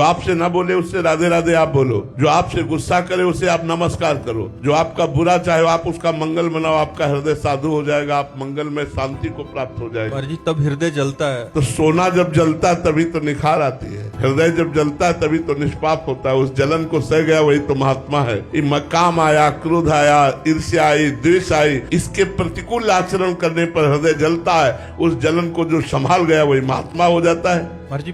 जो आपसे ना बोले उससे राधे राधे आप बोलो, जो आपसे गुस्सा करे उसे आप नमस्कार करो, जो आपका बुरा चाहे आप उसका मंगल मनाओ, आपका हृदय साधु हो जाएगा, आप मंगल में शांति को प्राप्त हो जाएगा। जी तब हृदय जलता है। तो सोना जब जलता है तभी तो निखार आती है, हृदय जब जलता है तभी तो निष्पाप होता है। उस जलन को सह गया वही तो महात्मा है। काम आया, क्रोध आया, ईर्ष्या आई, द्वेष आई, इसके प्रतिकूल आचरण करने पर हृदय जलता है। उस जलन को जो संभाल गया वही महात्मा हो जाता है। जी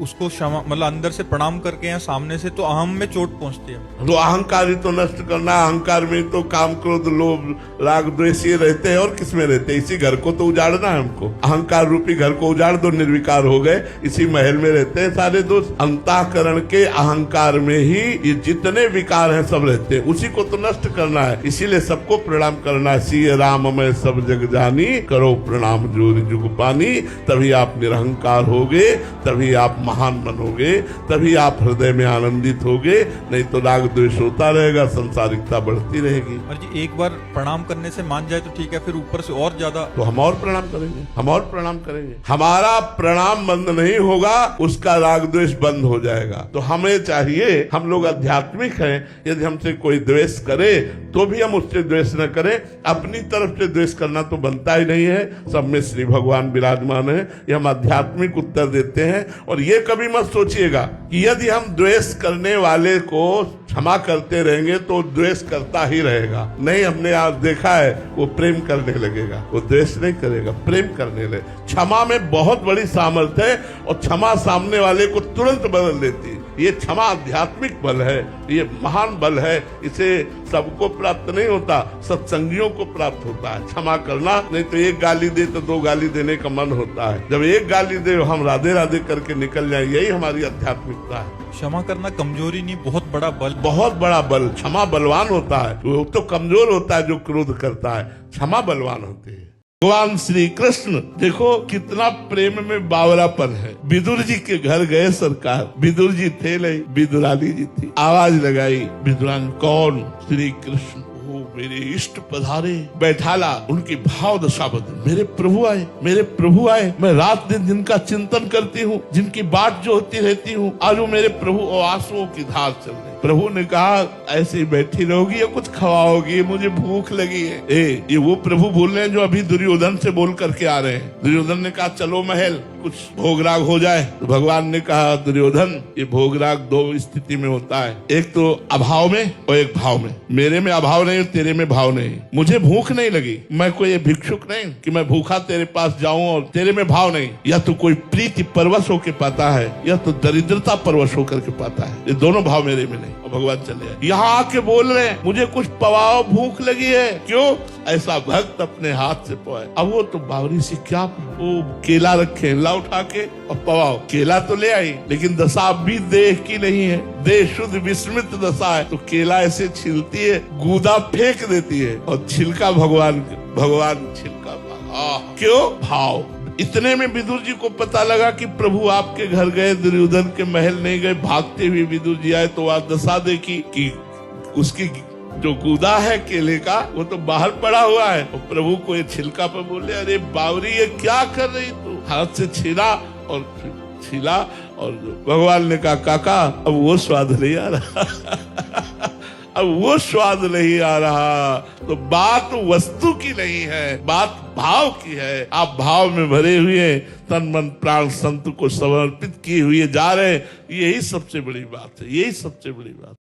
उसको क्षमा मतलब अंदर से प्रणाम करके या सामने से तो अहम में चोट पहुंचती है। तो अहंकार ही तो नष्ट करना है। अहंकार में तो काम, क्रोध, लोभ, राग, द्वेष ये रहते हैं और किसमें रहते हैं? इसी घर को तो उजाड़ना है हमको। अहंकार रूपी घर को उजाड़ दो, निर्विकार हो गए, इसी महल में रहते हैं सारे दोस्त। अंतःकरण के अहंकार में ही ये जितने विकार हैं सब रहते हैं, उसी को तो नष्ट करना है। इसीलिए सबको प्रणाम करना है। सिय राम मैं सब जग जानी, करो प्रणाम जोर जुग पानी। तभी आप निरहंकार होगे, तभी आप महान बनोगे, तभी आप हृदय में आनंदित होगे। नहीं तो राग द्वेष होता रहेगा, संसारिकता बढ़ती रहेगी। और जी एक बार प्रणाम करने से मान जाए तो ठीक है, फिर ऊपर से और ज्यादा तो हम और प्रणाम करेंगे, हम और प्रणाम करेंगे। हमारा प्रणाम बंद नहीं होगा, उसका राग द्वेष बंद हो जाएगा। तो हमें चाहिए, हम लोग आध्यात्मिक हैं, यदि हमसे कोई द्वेष करे तो भी हम उससे द्वेष न करें। अपनी तरफ से द्वेष करना तो बनता ही नहीं है। सब में श्री भगवान विराजमान है, ये हम आध्यात्मिक उत्तर देते हैं। और ये कभी मत सोचिएगा कि यदि हम द्वेष करने वाले को क्षमा करते रहेंगे तो द्वेष करता ही रहेगा। नहीं, हमने आज देखा है वो प्रेम करने लगेगा, वो द्वेष नहीं करेगा, प्रेम करने लगे। क्षमा में बहुत बड़ी सामर्थ्य है और क्षमा सामने वाले को तुरंत बदल देती है। ये क्षमा आध्यात्मिक बल है, ये महान बल है। इसे सबको प्राप्त नहीं होता, सत्संगियों को प्राप्त होता है क्षमा करना। नहीं तो एक गाली दे तो दो गाली देने का मन होता है। जब एक गाली दे हम राधे राधे करके निकल जाए, यही हमारी आध्यात्मिकता है। क्षमा करना कमजोरी नहीं, बहुत बड़ा बल, बहुत बड़ा बल। क्षमा बलवान होता है, वो तो कमजोर होता है जो क्रोध करता है। क्षमा बलवान होती है। भगवान श्री कृष्ण देखो कितना प्रेम में बावरापन है। विदुर जी के घर गए सरकार, विदुर जी थे नहीं, विदुरानी जी थी। आवाज लगाई विदुरानी, कौन? श्री कृष्ण। मेरे इष्ट पधारे। बैठाला, उनकी भाव दशा बदल। मेरे प्रभु आए, मेरे प्रभु आए। मैं रात दिन जिनका चिंतन करती हूँ, जिनकी बाट जो होती रहती हूँ, आज वो मेरे प्रभु और आंसुओं की धार चल रही। प्रभु ने कहा ऐसे ही बैठी रहोगी या कुछ खवाओगी? मुझे भूख लगी है। ये वो प्रभु बोल रहे हैं जो अभी दुर्योधन से बोल करके आ रहे हैं। दुर्योधन ने कहा चलो महल, कुछ भोगराग हो जाए। तो भगवान ने कहा दुर्योधन, ये भोगराग दो स्थिति में होता है, एक तो अभाव में और एक भाव में। मेरे में अभाव नहीं, तेरे में भाव नहीं। मुझे भूख नहीं लगी, मैं कोई भिक्षुक नहीं कि मैं भूखा तेरे पास जाऊं, और तेरे में भाव नहीं। या तो कोई प्रीति परवश होकर पाता है, या तो दरिद्रता परवश होकर के पाता है। ये दोनों भाव मेरे में नहीं। और भगवान चले आए, यहाँ आके बोल रहे हैं मुझे कुछ पवाओ, भूख लगी है। क्यों? ऐसा भक्त अपने हाथ से पवाए। अब वो तो बावरी से क्या, वो केला रखे, ला उठा के और पवाओ। केला तो ले आई, लेकिन दशा भी देह की नहीं है, देह शुद्ध विस्मृत दशा है। तो केला ऐसे छिलती है, गूदा फेंक देती है, और छिलका भगवान छिलका। क्यों? भाव। इतने में विदुर जी को पता लगा कि प्रभु आपके घर गए, दुर्योधन के महल नहीं गए। भागते हुए विदुर जी आए तो वह दशा देखी कि उसकी जो गूदा है केले का वो तो बाहर पड़ा हुआ है। और प्रभु को ये छिलका पर बोले, अरे बावरी ये क्या कर रही तू? हाथ से छीला और छीला। और भगवान ने कहा काका अब वो स्वाद नहीं आ रहा अब वो स्वाद नहीं आ रहा। तो बात वस्तु की नहीं है, बात भाव की है। आप भाव में भरे हुए तन मन प्राण संत को समर्पित किए हुए जा रहे हैं। यही सबसे बड़ी बात है, यही सबसे बड़ी बात।